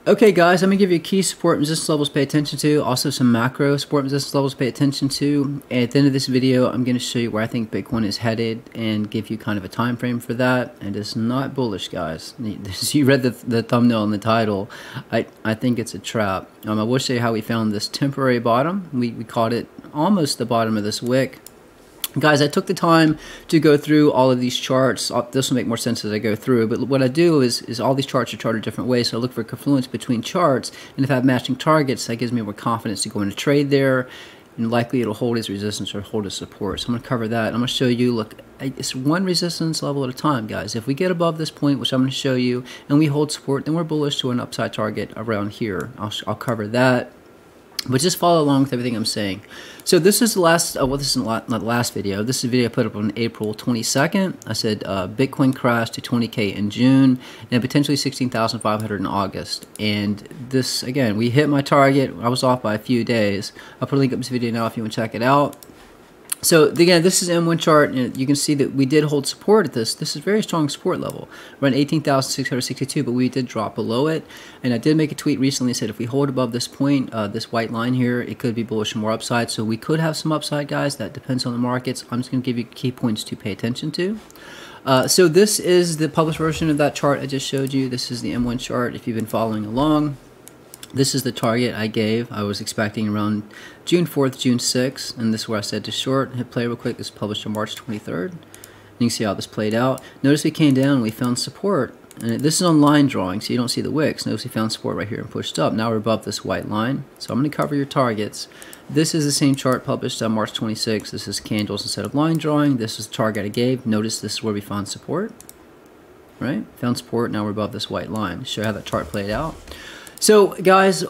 Okay guys, I'm going to give you key support and resistance levels to pay attention to, also some macro support and resistance levels to pay attention to. And at the end of this video, I'm going to show you where I think Bitcoin is headed and give you kind of a time frame for that. And it's not bullish, guys. You read the thumbnail and the title. I think it's a trap. I will show you how we found this temporary bottom. We caught it almost the bottom of this wick. Guys, I took the time to go through all of these charts. This will make more sense as I go through, but what I do is all these charts are charted different ways, so I look for confluence between charts, and if I have matching targets, that gives me more confidence to go into trade there, and likely it'll hold as resistance or hold as support. So I'm going to cover that. I'm going to show you, look, it's one resistance level at a time, guys. If we get above this point, which I'm going to show you, and we hold support, then we're bullish to an upside target around here. I'll cover that. But just follow along with everything I'm saying. So this is the last, well, this is not the last video. This is a video I put up on April 22nd. I said Bitcoin crashed to 20K in June and potentially 16,500 in August. And this, again, we hit my target. I was off by a few days. I'll put a link up to this video now if you want to check it out. So again, this is M1 chart, and you can see that we did hold support at this. This is a very strong support level, around 18,662, but we did drop below it. And I did make a tweet recently that said if we hold above this point, this white line here, it could be bullish and more upside. So we could have some upside, guys. That depends on the markets. I'm just going to give you key points to pay attention to. So this is the published version of that chart I just showed you. This is the M1 chart if you've been following along. This is the target I gave. I was expecting around June 4th, June 6th, and this is where I said to short. Hit play real quick. This is published on March 23rd. You can see how this played out. Notice we came down and we found support. And this is on line drawing, so you don't see the wicks. Notice we found support right here and pushed up. Now we're above this white line. So I'm going to cover your targets. This is the same chart published on March 26th. This is candles instead of line drawing. This is the target I gave. Notice this is where we found support. Right? Found support. Now we're above this white line. Show you how that chart played out. So guys,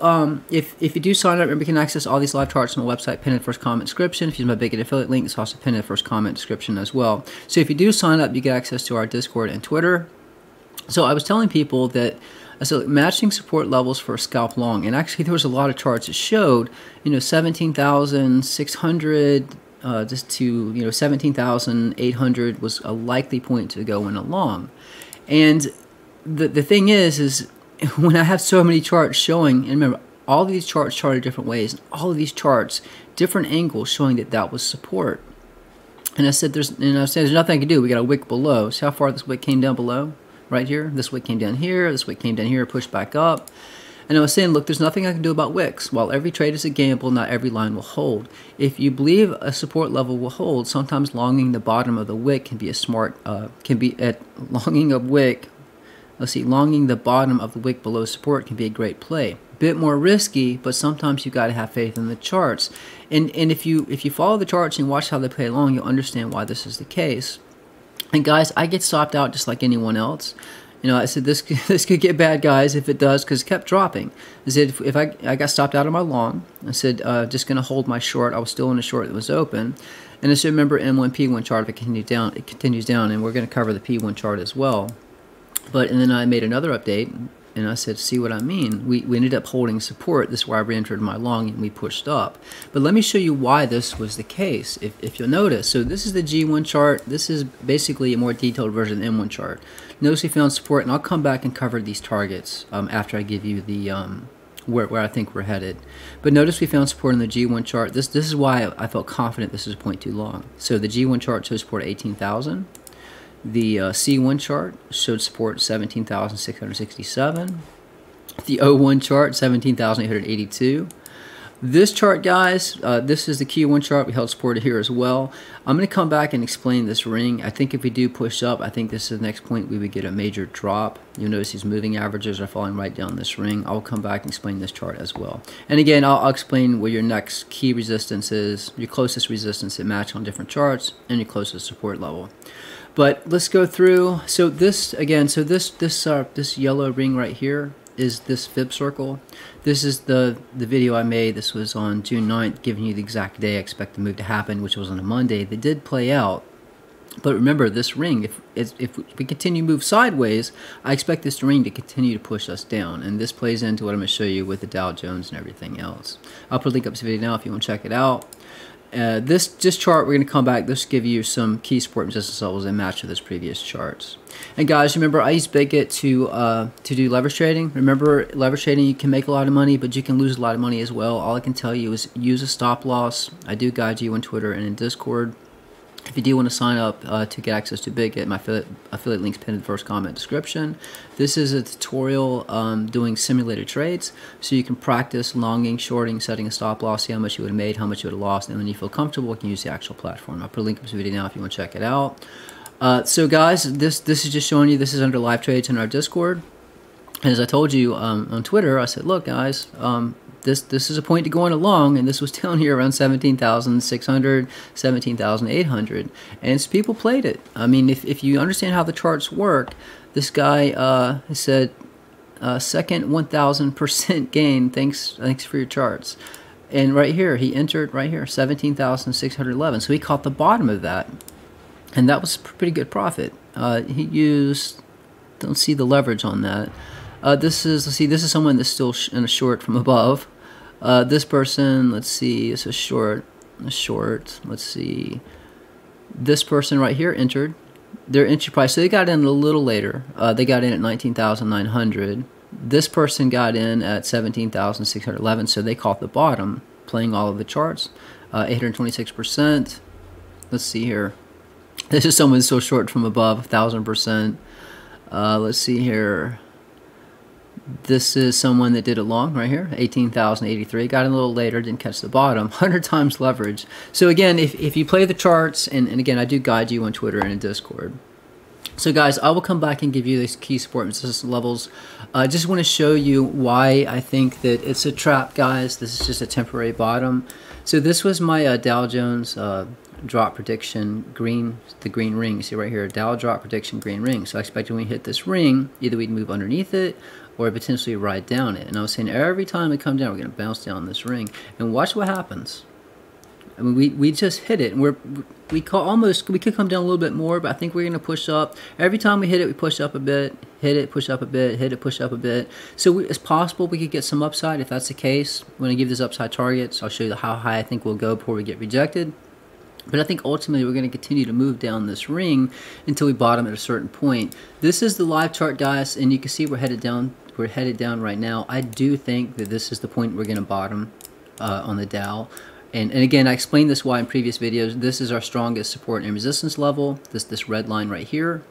if you do sign up, remember you can access all these live charts on my website, pinned in the first comment description. If you use my big affiliate link, it's also pinned in the first comment description as well. So if you do sign up, you get access to our Discord and Twitter. So I was telling people that I said matching support levels for a scalp long, and actually there was a lot of charts that showed, 17,600 just to 17,800 was a likely point to go in a long. And the thing is when I have so many charts showing, and remember, all of these charts charted different ways, and all of these charts, different angles showing that that was support. And I said, there's nothing I can do. We got a wick below. See how far this wick came down below? Right here. This wick came down here. This wick came down here, pushed back up. And I was saying, look, there's nothing I can do about wicks. While every trade is a gamble, not every line will hold. If you believe a support level will hold, sometimes longing the bottom of the wick can be a smart, longing a wick. Let's see, longing the bottom of the wick below support can be a great play. Bit more risky, but sometimes you got to have faith in the charts. And if you follow the charts and watch how they play along, you'll understand why this is the case. And guys, I get stopped out just like anyone else. I said this could get bad, guys, if it does, because it kept dropping. I said if I got stopped out of my long, I said just going to hold my short. I was still in a short that was open. And I said remember M1 P1 chart, if it continues down, and we're going to cover the P1 chart as well. And then I made another update, and I said, see what I mean? We ended up holding support. This is where I re-entered my long, and we pushed up. But let me show you why this was the case, if you'll notice. So this is the G1 chart. This is basically a more detailed version of the M1 chart. Notice we found support, and I'll come back and cover these targets after I give you the where I think we're headed. But notice we found support in the G1 chart. This is why I felt confident this is 0.2 long. So the G1 chart shows support at 18,000. The C1 chart showed support at 17,667. The O1 chart, 17,882. This chart, guys, this is the Q1 chart. We held support here as well. I'm going to come back and explain this ring. I think if we do push up, I think this is the next point we would get a major drop. You'll notice these moving averages are falling right down this ring. I'll come back and explain this chart as well. And again, I'll explain where your next key resistance is, your closest resistance that match on different charts, and your closest support level. But let's go through. So this again, this yellow ring right here is this fib circle. This is the video I made. This was on June 9th, giving you the exact day I expect the move to happen, which was on a Monday. They did play out. But remember, this ring, if we continue to move sideways, I expect this ring to continue to push us down. And this plays into what I'm going to show you with the Dow Jones and everything else. I'll put a link up to the video now if you want to check it out. This chart, we're going to come back. This will give you some key support and resistance levels and match with those previous charts. And guys, remember, I use Bigot to do leverage trading. Remember, leverage trading, you can make a lot of money, but you can lose a lot of money as well. All I can tell you is use a stop loss. I do guide you on Twitter and in Discord. If you do want to sign up to get access to Bigot, my affiliate link's pinned in the first comment description. This is a tutorial doing simulated trades, so you can practice longing, shorting, setting a stop loss, see how much you would have made, how much you would have lost, and when you feel comfortable, you can use the actual platform. I'll put a link in this video now if you want to check it out. So guys, this is just showing you this is under live trades in our Discord. And as I told you on Twitter, I said, look guys, this is a point to going along, and this was down here around 17,600, 17,800, and so people played it. I mean, if you understand how the charts work, this guy said second 1,000% gain. Thanks for your charts. And right here, he entered right here 17,611. So he caught the bottom of that, and that was pretty good profit. He used, don't see the leverage on that. This is someone that's still in a short from above. This person, let's see, it's a short. Let's see. This person right here entered their entry price. So they got in a little later. They got in at 19,900. This person got in at 17,611. So they caught the bottom, playing all of the charts. 826%. Let's see here. This is someone so short from above, 1,000%. Let's see here. This is someone that did it long right here, 18,083. Got in a little later, didn't catch the bottom. 100 times leverage. So again, if you play the charts, and again, I do guide you on Twitter and in Discord. So guys, I will come back and give you these key support and resistance levels. I just want to show you why I think that it's a trap, guys. This is just a temporary bottom. So this was my Dow Jones drop prediction, the green ring. You see right here, Dow drop prediction, green ring. So I expect when we hit this ring, either we'd move underneath it or potentially ride down it. And I was saying every time we come down, we're going to bounce down this ring. And watch what happens. I mean, we just hit it, and we could come down a little bit more, but I think we're going to push up. Every time we hit it, we push up a bit, hit it, push up a bit, hit it, push up a bit. So it's possible we could get some upside. If that's the case, when I give this upside targets, I'll show you how high I think we'll go before we get rejected. But I think ultimately we're going to continue to move down this ring until we bottom at a certain point. This is the live chart, guys, and you can see we're headed down. We're headed down right now. I do think that this is the point we're going to bottom on the Dow. And again, I explained this why in previous videos. This is our strongest support and resistance level, this red line right here.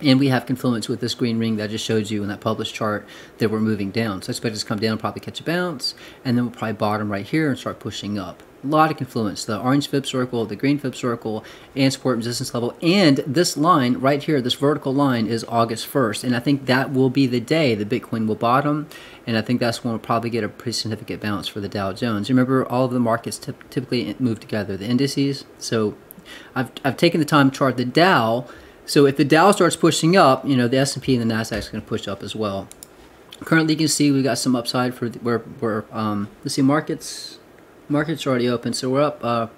And we have confluence with this green ring that I just showed you in that published chart that we're moving down. So I expect it to come down, probably catch a bounce, and then we'll probably bottom right here and start pushing up. A lot of confluence, the orange fib circle, the green fib circle, and support and resistance level. And this line right here, this vertical line, is August 1st. And I think that will be the day that Bitcoin will bottom. And I think that's when we'll probably get a pretty significant bounce for the Dow Jones. Remember, all of the markets typically move together, the indices. So I've taken the time to chart the Dow. So if the Dow starts pushing up, you know, the S&P and the Nasdaq is going to push up as well. Currently, you can see we got some upside for let's see, markets are already open, so we're up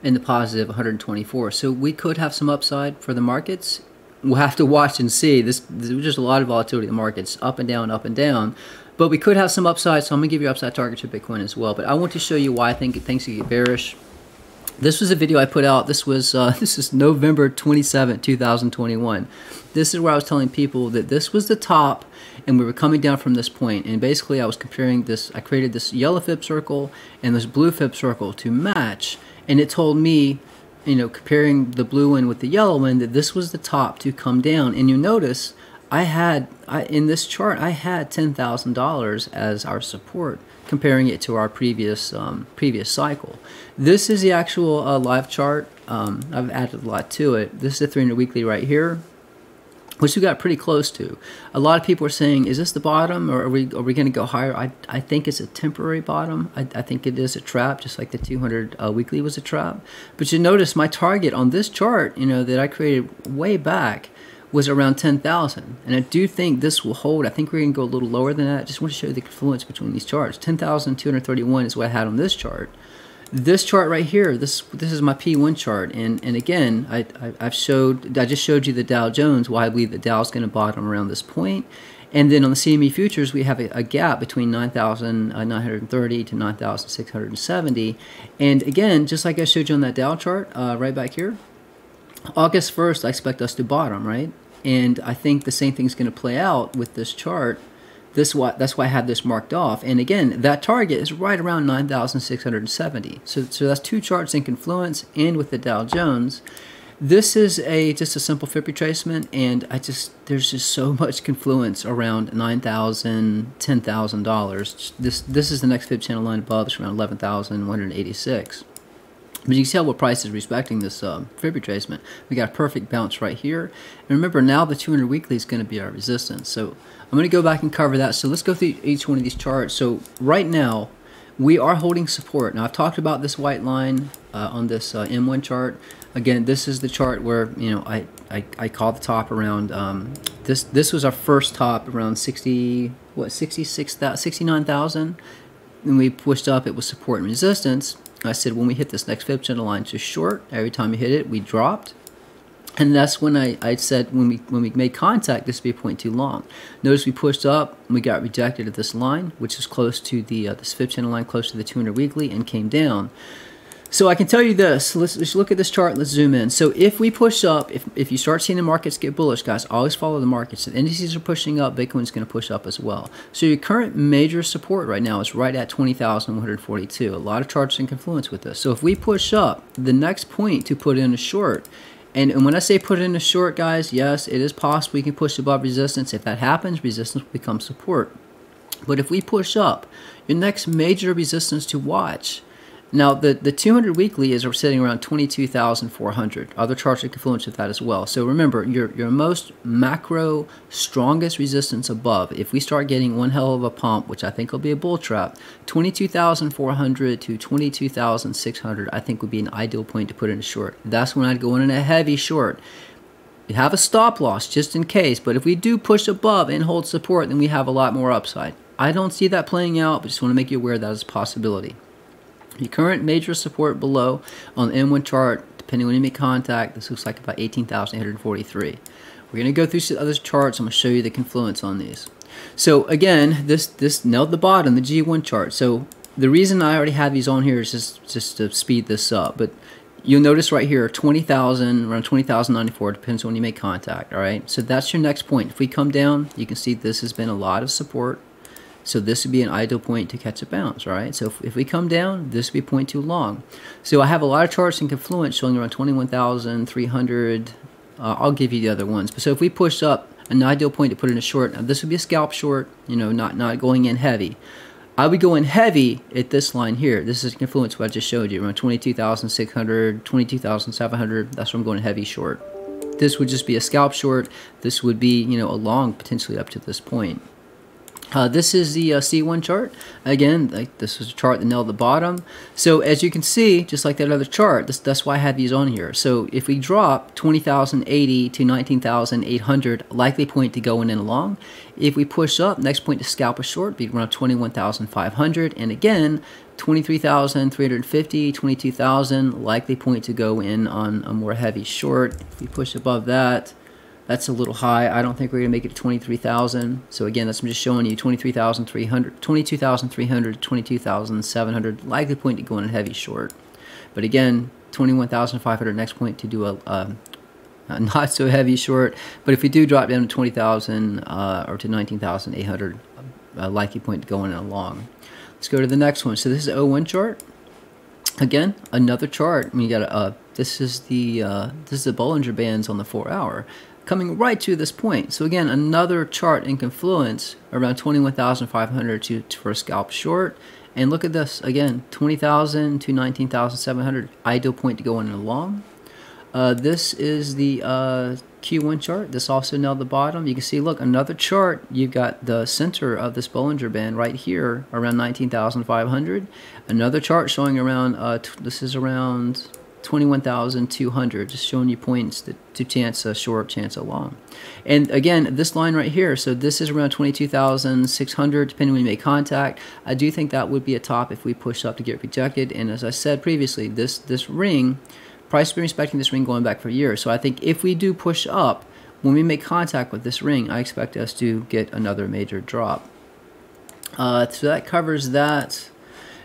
in the positive 124. So we could have some upside for the markets. We'll have to watch and see. There's just a lot of volatility in the markets, up and down, up and down. But we could have some upside, so I'm going to give you upside target to Bitcoin as well. But I want to show you why I think things could get bearish. This was a video I put out. This is November 27, 2021. This is where I was telling people that this was the top, and we were coming down from this point. And basically, I was comparing this. I created this yellow fib circle and this blue fib circle to match, and it told me, you know, comparing the blue one with the yellow one, that this was the top to come down. And you notice, in this chart, I had $10,000 as our support, comparing it to our previous cycle. This is the actual live chart. I've added a lot to it. This is the 300 weekly right here, which we got pretty close to. A lot of people are saying, is this the bottom, or are we going to go higher? I think it's a temporary bottom. I think it is a trap, just like the 200 weekly was a trap. But you notice my target on this chart, you know, that I created way back, was around 10,000, and I do think this will hold. I think we're going to go a little lower than that. I just want to show you the confluence between these charts. 10,231 is what I had on this chart. This chart right here, this is my P1 chart, and again, I just showed you the Dow Jones, why I believe the Dow is going to bottom around this point, And then on the CME futures, we have a gap between 9,930 to 9,670. And again, just like I showed you on that Dow chart right back here, August 1st, I expect us to bottom, right? And I think the same thing's going to play out with this chart. That's why I have this marked off. And again, that target is right around 9,670. So that's two charts in confluence and with the Dow Jones. This is just a simple fib retracement, and there's just so much confluence around $9,000, $10,000. This is the next fib channel line above. It's around 11,186. But you can see how what price is respecting this fib retracement. We got a perfect bounce right here. And remember, now the 200 weekly is going to be our resistance. So I'm going to go back and cover that. So let's go through each one of these charts. So right now, we are holding support. Now I've talked about this white line on this M1 chart. Again, this is the chart where I call the top around this was our first top around 69,000. When we pushed up, it was support and resistance. I said when we hit this next fib channel line to short, every time we hit it, we dropped. And that's when I said when we made contact, this would be a point too long. Notice we pushed up, and we got rejected at this line, which is close to the this fib channel line, close to the 200 weekly, and came down. So I can tell you this. Let's look at this chart. Let's zoom in. So if we push up, if you start seeing the markets get bullish, guys, always follow the markets. If indices are pushing up, Bitcoin's going to push up as well. So your current major support right now is right at 20,142. A lot of charts in confluence with this. So if we push up, the next point to put in a short. And when I say put in a short, guys, yes, it is possible we can push above resistance. If that happens, resistance will become support. But if we push up, your next major resistance to watch. Now, the 200 weekly is sitting around 22,400. Other charts are confluence with that as well. So remember, your most macro, strongest resistance above, if we start getting one hell of a pump, which I think will be a bull trap, 22,400 to 22,600, I think would be an ideal point to put in a short. That's when I'd go in a heavy short. You have a stop loss just in case, but if we do push above and hold support, then we have a lot more upside. I don't see that playing out, but just want to make you aware that is a possibility. Your current major support below on the M1 chart, depending on when you make contact, this looks like about 18,843. We're going to go through some other charts. I'm going to show you the confluence on these. So again, this nailed the bottom, the G1 chart. So the reason I already have these on here is just to speed this up. But you'll notice right here, 20,000, around 20,094, depends on when you make contact. All right. So that's your next point. If we come down, you can see this has been a lot of support. So this would be an ideal point to catch a bounce, right? So if we come down, this would be a point too long. So I have a lot of charts in confluence showing around 21,300. I'll give you the other ones. But so if we push up, an ideal point to put in a short. Now this would be a scalp short, not going in heavy. I would go in heavy at this line here. This is confluence what I just showed you, around 22,600, 22,700. That's where I'm going heavy short. This would just be a scalp short. This would be, a long potentially up to this point. This is the C1 chart. Again, this was a chart that nailed the bottom. So as you can see, just like that other chart, that's why I had these on here. So if we drop 20,080 to 19,800, likely point to go in and long. If we push up, next point to scalp a short, be around 21,500. And again, 23,350, 22,000, likely point to go in on a more heavy short. If we push above that, that's a little high. I don't think we're going to make it to 23,000. So again, that's I'm just showing you 23,300, 22,300, 22,700. Likely point to go in a heavy short. But again, 21,500 next point to do a not so heavy short. But if we do drop down to 20,000 or to 19,800, likely point to go in a long. Let's go to the next one. So this is the 01 chart. Again, another chart. I mean, you got this is the Bollinger Bands on the 4-hour. Coming right to this point. So again, another chart in confluence around 21,500 for a scalp short. And look at this again, 20,000 to 19,700, ideal point to go in a long. This is the Q1 chart. This also nailed the bottom. You can see, look, another chart. You've got the center of this Bollinger Band right here around 19,500. Another chart showing around, this is around 21,200, just showing you points to chance a short, chance a long. And again, this line right here, so this is around 22,600, depending when you make contact. I do think that would be a top if we push up to get rejected. And as I said previously, this ring, price has been respecting this ring going back for years. So I think if we do push up, when we make contact with this ring, I expect us to get another major drop. So that covers that.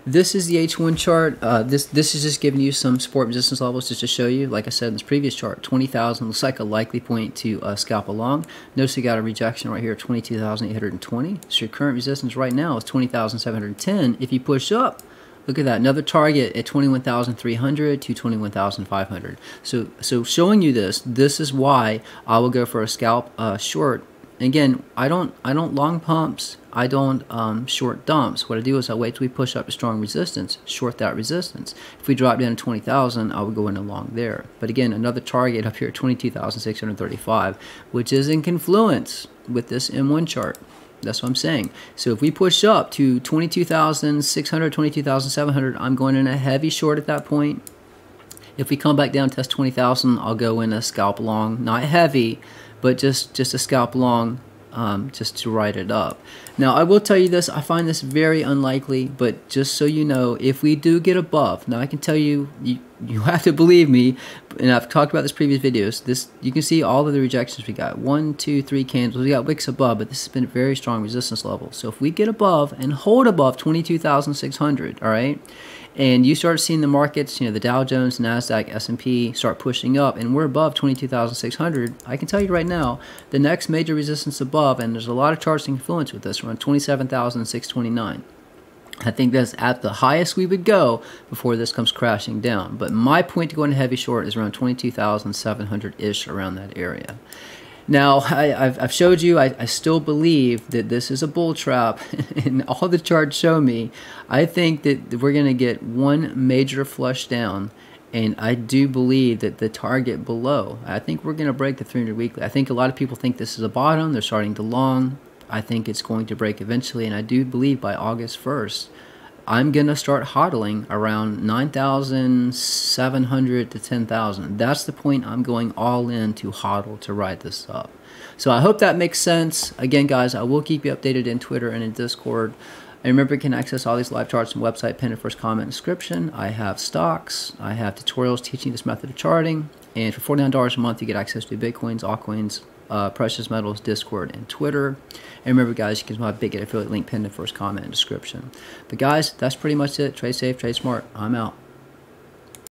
This is the H1 chart. This is just giving you some support resistance levels just to show you. Like I said in this previous chart, 20,000 looks like a likely point to scalp along. Notice we got a rejection right here, 22,820. So your current resistance right now is 20,710. If you push up, look at that, another target at 21,300 to 21,500. So showing you this is why I will go for a scalp short. Again, I don't long pumps. I don't short dumps. What I do is I wait till we push up a strong resistance, short that resistance. If we drop down to 20,000, I would go in along there. But again, another target up here at 22,635, which is in confluence with this M1 chart. That's what I'm saying. So if we push up to 22,600, 22,700, I'm going in a heavy short at that point. If we come back down, test 20,000, I'll go in a scalp long, not heavy, but just a scalp long, just to write it up. Now, I will tell you this, I find this very unlikely, but just so you know, if we do get above, now I can tell you, you have to believe me, and I've talked about this previous videos, this, you can see all of the rejections we got, 1, 2, 3 candles, we got wicks above, but this has been a very strong resistance level. So if we get above and hold above 22,600, all right, and you start seeing the markets, you know, the Dow Jones, NASDAQ, S&P start pushing up, and we're above 22,600, I can tell you right now, the next major resistance above, and there's a lot of charts in confluence with this, around 27,629. I think that's at the highest we would go before this comes crashing down. But my point to go into heavy short is around 22,700-ish, around that area. Now, I've showed you, I still believe that this is a bull trap, and all the charts show me. I think that we're going to get one major flush down, and I do believe that the target below, I think we're going to break the 300 weekly. I think a lot of people think this is a bottom. They're starting to long. I think it's going to break eventually, and I do believe by August 1st, I'm going to start hodling around 9,700 to 10,000. That's the point I'm going all in to hodl to ride this up. So I hope that makes sense. Again, guys, I will keep you updated in Twitter and in Discord. And remember, you can access all these live charts on the website, pinned in the first comment description. I have stocks. I have tutorials teaching this method of charting. And for $49 a month, you get access to Bitcoins, altcoins, precious metals, Discord, and Twitter. And remember, guys, you can find my Big Get affiliate link pinned in the first comment and description. But guys, that's pretty much it. Trade safe, trade smart. I'm out.